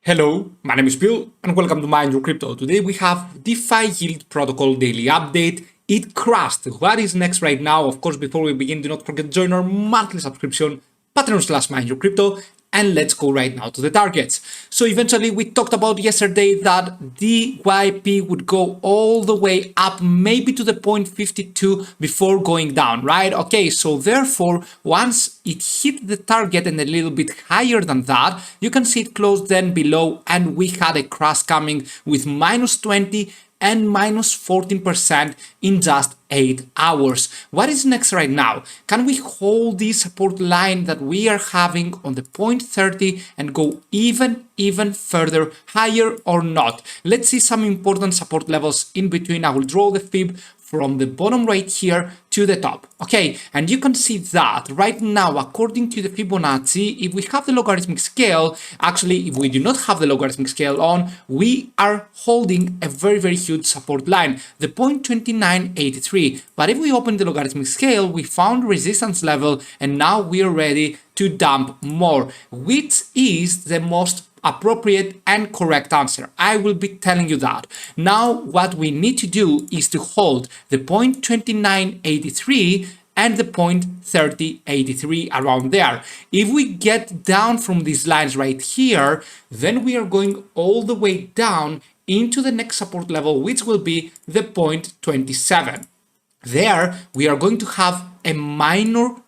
Hello, my name is Bill and welcome to MindYourCrypto. Today we have DeFi Yield Protocol daily update. It crashed. What is next right now? Of course, before we begin, do not forget to join our monthly subscription, Patreon/MindYourCrypto, and let's go right now to the targets. So eventually we talked about yesterday that DYP would go all the way up maybe to the 0.52 before going down, right? Okay, so therefore once it hit the target and a little bit higher than that, you can see it closed then below and we had a crash coming with -20 and -14% in just 8 hours. What is next right now? Can we hold this support line that we are having on the 0.30 and go even further higher or not? Let's see some important support levels in between. I will draw the fib from the bottom right here to the top. Okay, and you can see that right now, according to the Fibonacci, if we have the logarithmic scale, actually, if we do not have the logarithmic scale on, we are holding a very huge support line, the 0.2983. But if we open the logarithmic scale, we found resistance level, and now we are ready to dump more, which is the most appropriate and correct answer. I will be telling you that. Now what we need to do is to hold the 0.2983 and the 0.3083 around there. If we get down from these lines right here, then we are going all the way down into the next support level, which will be the 0.27. There we are going to have a minor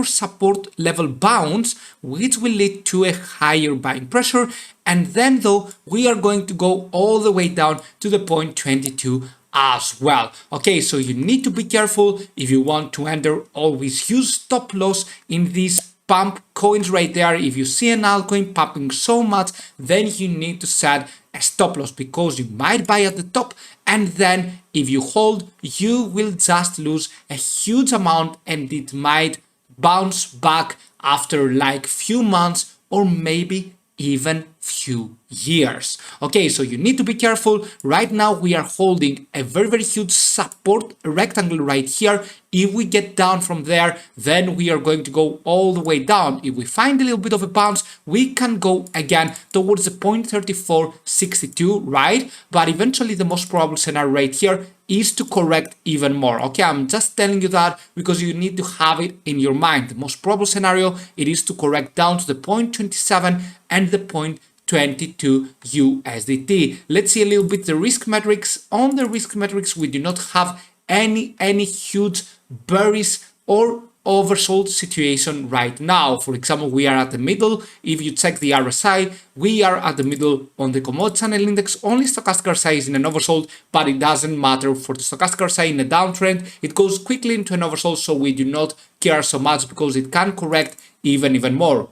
support level bounce, which will lead to a higher buying pressure, and then though we are going to go all the way down to the 0.22 as well. Okay, so you need to be careful if you want to enter. Always use stop loss in these pump coins right there. If you see an altcoin pumping so much, then you need to set a stop loss, because you might buy at the top and then if you hold, you will just lose a huge amount and it might bounce back after like few months or maybe even few years. Okay, so you need to be careful. Right now we are holding a very huge support rectangle right here. If we get down from there, then we are going to go all the way down. If we find a little bit of a bounce, we can go again towards the 0.3462, right? But eventually the most probable scenario right here is to correct even more. Okay, I'm just telling you that because you need to have it in your mind. The most probable scenario, it is to correct down to the 0.27 and the 0.22 USDT. Let's see a little bit the risk metrics. On the risk metrics, we do not have any huge bearish or oversold situation right now. For example, we are at the middle. If you check the RSI, we are at the middle on the commodity channel index. Only stochastic RSI is in an oversold, but it doesn't matter for the stochastic RSI in a downtrend. It goes quickly into an oversold, so we do not care so much because it can correct even more.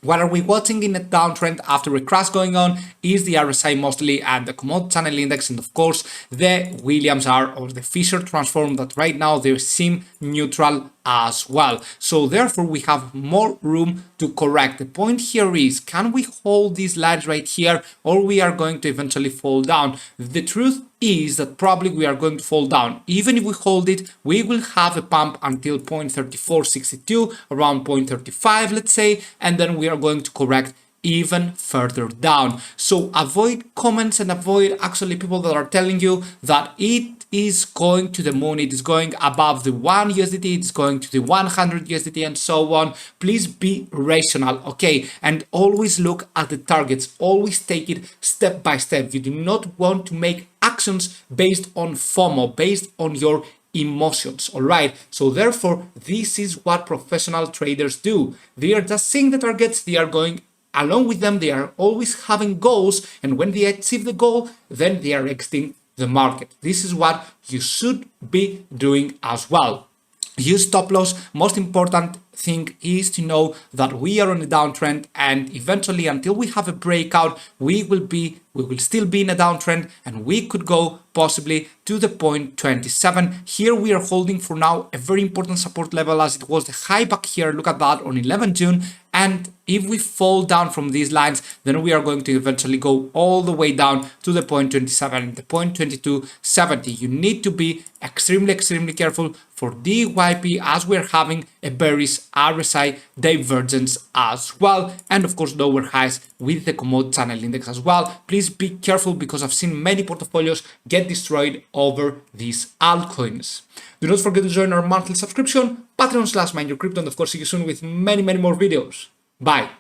What are we watching in a downtrend after a crash going on is the RSI mostly and the commodity channel index, and of course the Williams R or the Fisher transform that right now they seem neutral as well. So therefore we have more room to correct. The point here is, can we hold these lines right here or we are going to eventually fall down? The truth is that probably we are going to fall down. Even if we hold it, we will have a pump until 0.3462, around 0.35 let's say, and then we are going to correct even further down. So avoid comments and avoid actually people that are telling you that it is going to the moon, it is going above the 1 USDT, it's going to the 100 USDT and so on. Please be rational, okay? And always look at the targets, always take it step by step. You do not want to make actions based on FOMO, based on your emotions. All right, so therefore this is what professional traders do. They are just seeing the targets, they are going along with them, they are always having goals, and when they achieve the goal, then they are exiting the market. This is what you should be doing as well. Use stop loss. Most important thing is to know that we are on a downtrend, and eventually until we have a breakout, we will still be in a downtrend, and we could go possibly to the 0.27. Here we are holding for now a very important support level as it was the high back here. Look at that on 11 June. And if we fall down from these lines, then we are going to eventually go all the way down to the 0.27, the 0.2270. You need to be extremely careful for DYP as we're having a bearish nice RSI divergence as well, and of course lower highs with the commodity channel index as well. Please be careful because I've seen many portfolios get destroyed over these altcoins. Do not forget to join our monthly subscription, Patreon/MindYourCrypto, and of course see you soon with many more videos. Bye.